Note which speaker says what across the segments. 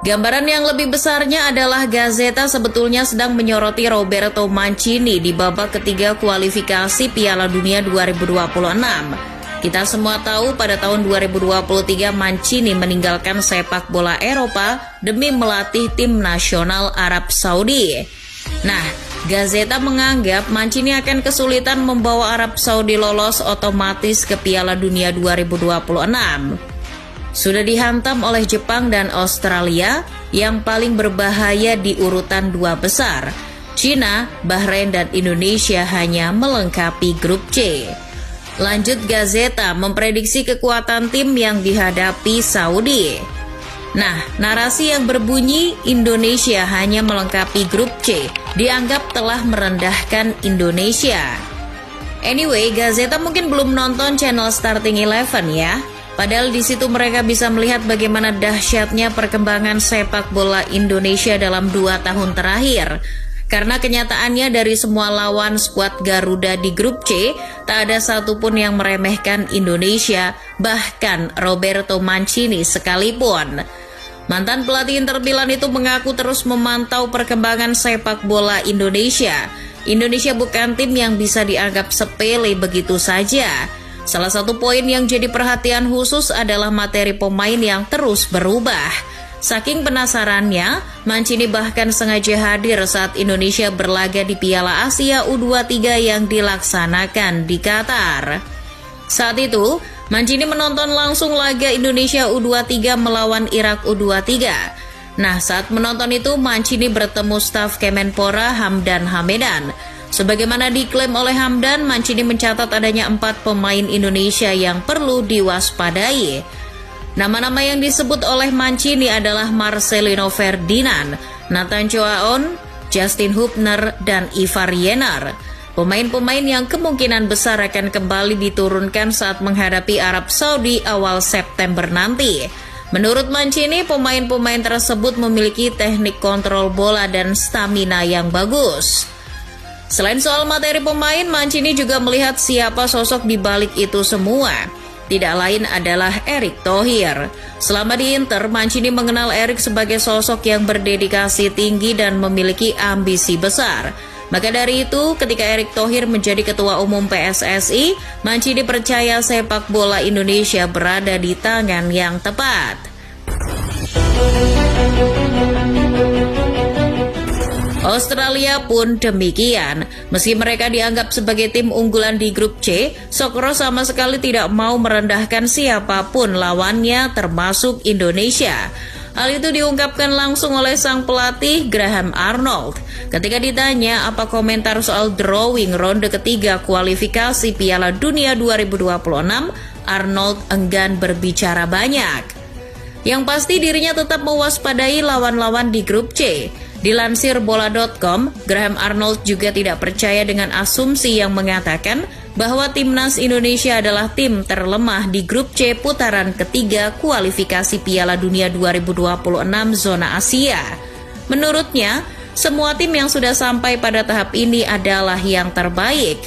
Speaker 1: Gambaran yang lebih besarnya adalah Gazzetta sebetulnya sedang menyoroti Roberto Mancini di babak ketiga kualifikasi Piala Dunia 2026. Kita semua tahu pada tahun 2023 Mancini meninggalkan sepak bola Eropa demi melatih tim nasional Arab Saudi. Nah, Gazzetta menganggap Mancini akan kesulitan membawa Arab Saudi lolos otomatis ke Piala Dunia 2026. Sudah dihantam oleh Jepang dan Australia, yang paling berbahaya di urutan dua besar. Cina, Bahrain, dan Indonesia hanya melengkapi grup C. Lanjut, Gazzetta memprediksi kekuatan tim yang dihadapi Saudi. Nah, narasi yang berbunyi Indonesia hanya melengkapi grup C dianggap telah merendahkan Indonesia. Anyway, Gazzetta mungkin belum nonton channel Starting Eleven ya. Padahal di situ mereka bisa melihat bagaimana dahsyatnya perkembangan sepak bola Indonesia dalam 2 tahun terakhir. Karena kenyataannya dari semua lawan skuad Garuda di grup C, tak ada satupun yang meremehkan Indonesia, bahkan Roberto Mancini sekalipun. Mantan pelatih Inter Milan itu mengaku terus memantau perkembangan sepak bola Indonesia. Indonesia bukan tim yang bisa dianggap sepele begitu saja. Salah satu poin yang jadi perhatian khusus adalah materi pemain yang terus berubah. Saking penasarannya, Mancini bahkan sengaja hadir saat Indonesia berlaga di Piala Asia U23 yang dilaksanakan di Qatar. Saat itu, Mancini menonton langsung laga Indonesia U23 melawan Irak U23. Nah, saat menonton itu Mancini bertemu staf Kemenpora Hamdan Hamedan. Sebagaimana diklaim oleh Hamdan, Mancini mencatat adanya 4 pemain Indonesia yang perlu diwaspadai. Nama-nama yang disebut oleh Mancini adalah Marcelino Ferdinand, Nathan Choaon, Justin Hubner, dan Ivar Yener. Pemain-pemain yang kemungkinan besar akan kembali diturunkan saat menghadapi Arab Saudi awal September nanti. Menurut Mancini, pemain-pemain tersebut memiliki teknik kontrol bola dan stamina yang bagus. Selain soal materi pemain, Mancini juga melihat siapa sosok di balik itu semua. Tidak lain adalah Erick Thohir. Selama di Inter, Mancini mengenal Erick sebagai sosok yang berdedikasi tinggi dan memiliki ambisi besar. Maka dari itu, ketika Erick Thohir menjadi ketua umum PSSI, Mancini percaya sepak bola Indonesia berada di tangan yang tepat. Australia pun demikian. Meski mereka dianggap sebagai tim unggulan di grup C, Sokro sama sekali tidak mau merendahkan siapapun lawannya termasuk Indonesia. Hal itu diungkapkan langsung oleh sang pelatih Graham Arnold. Ketika ditanya apa komentar soal drawing ronde ketiga kualifikasi Piala Dunia 2026, Arnold enggan berbicara banyak. Yang pasti dirinya tetap mewaspadai lawan-lawan di grup C. Dilansir bola.com, Graham Arnold juga tidak percaya dengan asumsi yang mengatakan bahwa timnas Indonesia adalah tim terlemah di grup C putaran ketiga kualifikasi Piala Dunia 2026 zona Asia. Menurutnya, semua tim yang sudah sampai pada tahap ini adalah yang terbaik.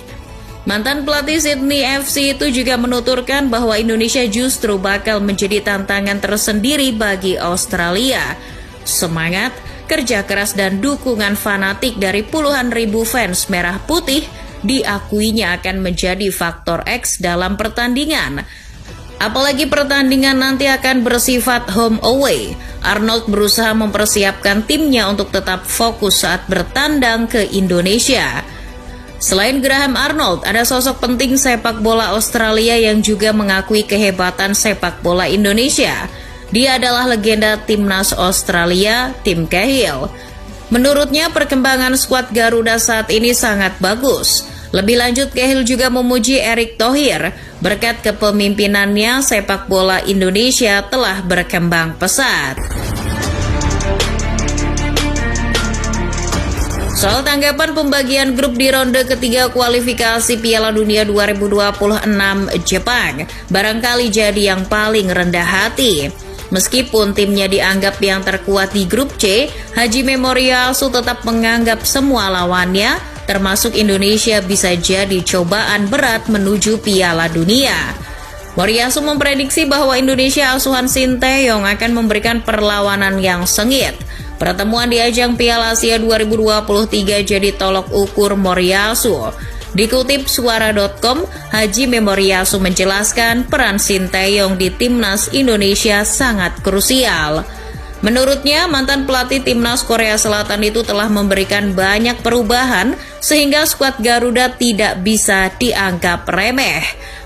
Speaker 1: Mantan pelatih Sydney FC itu juga menuturkan bahwa Indonesia justru bakal menjadi tantangan tersendiri bagi Australia. Semangat, kerja keras dan dukungan fanatik dari puluhan ribu fans merah putih diakuinya akan menjadi faktor X dalam pertandingan. Apalagi pertandingan nanti akan bersifat home away. Arnold berusaha mempersiapkan timnya untuk tetap fokus saat bertandang ke Indonesia. Selain Graham Arnold, ada sosok penting sepak bola Australia yang juga mengakui kehebatan sepak bola Indonesia. Dia adalah legenda timnas Australia, Tim Cahill. Menurutnya perkembangan skuad Garuda saat ini sangat bagus. Lebih lanjut, Cahill juga memuji Erick Thohir. Berkat kepemimpinannya, sepak bola Indonesia telah berkembang pesat. Soal tanggapan pembagian grup di ronde ketiga kualifikasi Piala Dunia 2026 Jepang, barangkali jadi yang paling rendah hati. Meskipun timnya dianggap yang terkuat di grup C, Hajime Moriyasu tetap menganggap semua lawannya, termasuk Indonesia, bisa jadi cobaan berat menuju Piala Dunia. Moriyasu memprediksi bahwa Indonesia asuhan Sinteyong akan memberikan perlawanan yang sengit. Pertemuan di ajang Piala Asia 2023 jadi tolok ukur Moriyasu. Dikutip suara.com, Haji Moriyasu menjelaskan peran Sinteyong di Timnas Indonesia sangat krusial. Menurutnya, mantan pelatih Timnas Korea Selatan itu telah memberikan banyak perubahan sehingga skuad Garuda tidak bisa dianggap remeh.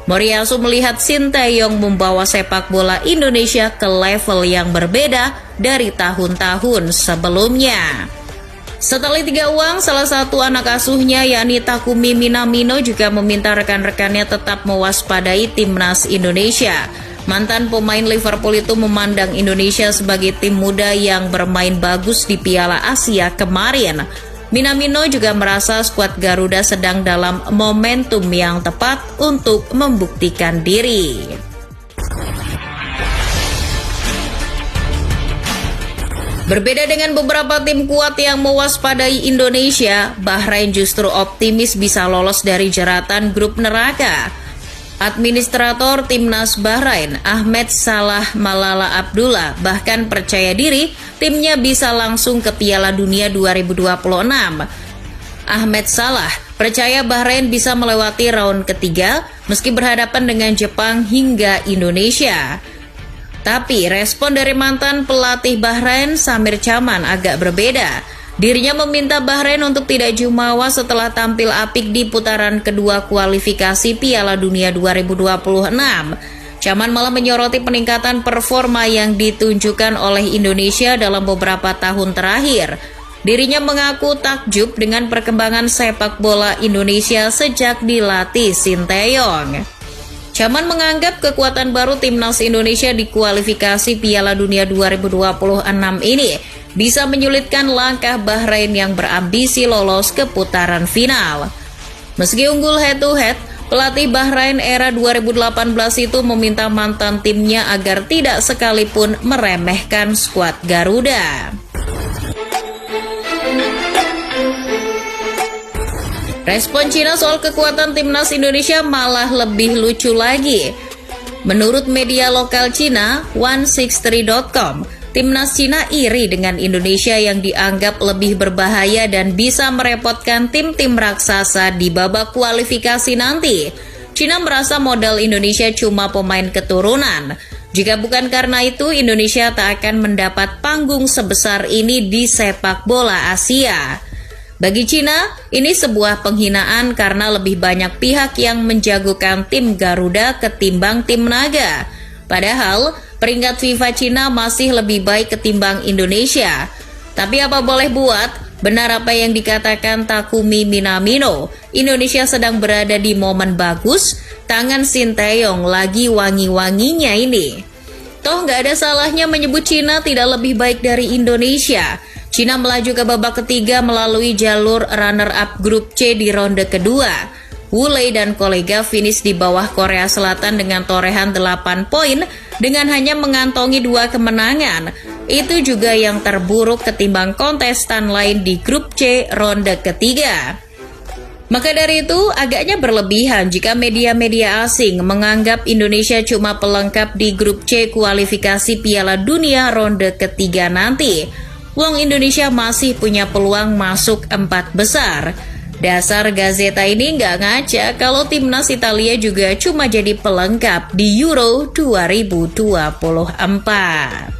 Speaker 1: Moriyasu melihat Sinteyong membawa sepak bola Indonesia ke level yang berbeda dari tahun-tahun sebelumnya. Setelah tiga uang, salah satu anak asuhnya yakni Takumi Minamino juga meminta rekan-rekannya tetap mewaspadai Timnas Indonesia. Mantan pemain Liverpool itu memandang Indonesia sebagai tim muda yang bermain bagus di Piala Asia kemarin. Minamino juga merasa skuad Garuda sedang dalam momentum yang tepat untuk membuktikan diri. Berbeda dengan beberapa tim kuat yang mewaspadai Indonesia, Bahrain justru optimis bisa lolos dari jeratan grup neraka. Administrator Timnas Bahrain, Ahmed Salah Malala Abdullah, bahkan percaya diri timnya bisa langsung ke Piala Dunia 2026. Ahmed Salah percaya Bahrain bisa melewati round ketiga meski berhadapan dengan Jepang hingga Indonesia. Tapi respon dari mantan pelatih Bahrain, Samir Chaman, agak berbeda. Dirinya meminta Bahrain untuk tidak jumawa setelah tampil apik di putaran kedua kualifikasi Piala Dunia 2026. Chaman malah menyoroti peningkatan performa yang ditunjukkan oleh Indonesia dalam beberapa tahun terakhir. Dirinya mengaku takjub dengan perkembangan sepak bola Indonesia sejak dilatih Sinteyong. Chaman menganggap kekuatan baru Timnas Indonesia di kualifikasi Piala Dunia 2026 ini bisa menyulitkan langkah Bahrain yang berambisi lolos ke putaran final. Meski unggul head-to-head, pelatih Bahrain era 2018 itu meminta mantan timnya agar tidak sekalipun meremehkan skuad Garuda. Respon Cina soal kekuatan Timnas Indonesia malah lebih lucu lagi. Menurut media lokal Cina, 163.com, Timnas Cina iri dengan Indonesia yang dianggap lebih berbahaya dan bisa merepotkan tim-tim raksasa di babak kualifikasi nanti. Cina merasa modal Indonesia cuma pemain keturunan. Jika bukan karena itu, Indonesia tak akan mendapat panggung sebesar ini di sepak bola Asia. Bagi Cina, ini sebuah penghinaan karena lebih banyak pihak yang menjagokan tim Garuda ketimbang tim Naga. Padahal, peringkat FIFA Cina masih lebih baik ketimbang Indonesia. Tapi apa boleh buat, benar apa yang dikatakan Takumi Minamino, Indonesia sedang berada di momen bagus, tangan Sinteyong lagi wangi-wanginya ini. Toh nggak ada salahnya menyebut Cina tidak lebih baik dari Indonesia. Cina melaju ke babak ketiga melalui jalur runner-up grup C di ronde kedua. Wu Lei dan kolega finish di bawah Korea Selatan dengan torehan 8 poin dengan hanya mengantongi 2 kemenangan. Itu juga yang terburuk ketimbang kontestan lain di grup C ronde ketiga. Maka dari itu, agaknya berlebihan jika media-media asing menganggap Indonesia cuma pelengkap di grup C kualifikasi Piala Dunia ronde ketiga nanti. Wong Indonesia masih punya peluang masuk 4 besar. Dasar Gazeta ini nggak ngaca kalau Timnas Italia juga cuma jadi pelengkap di Euro 2024.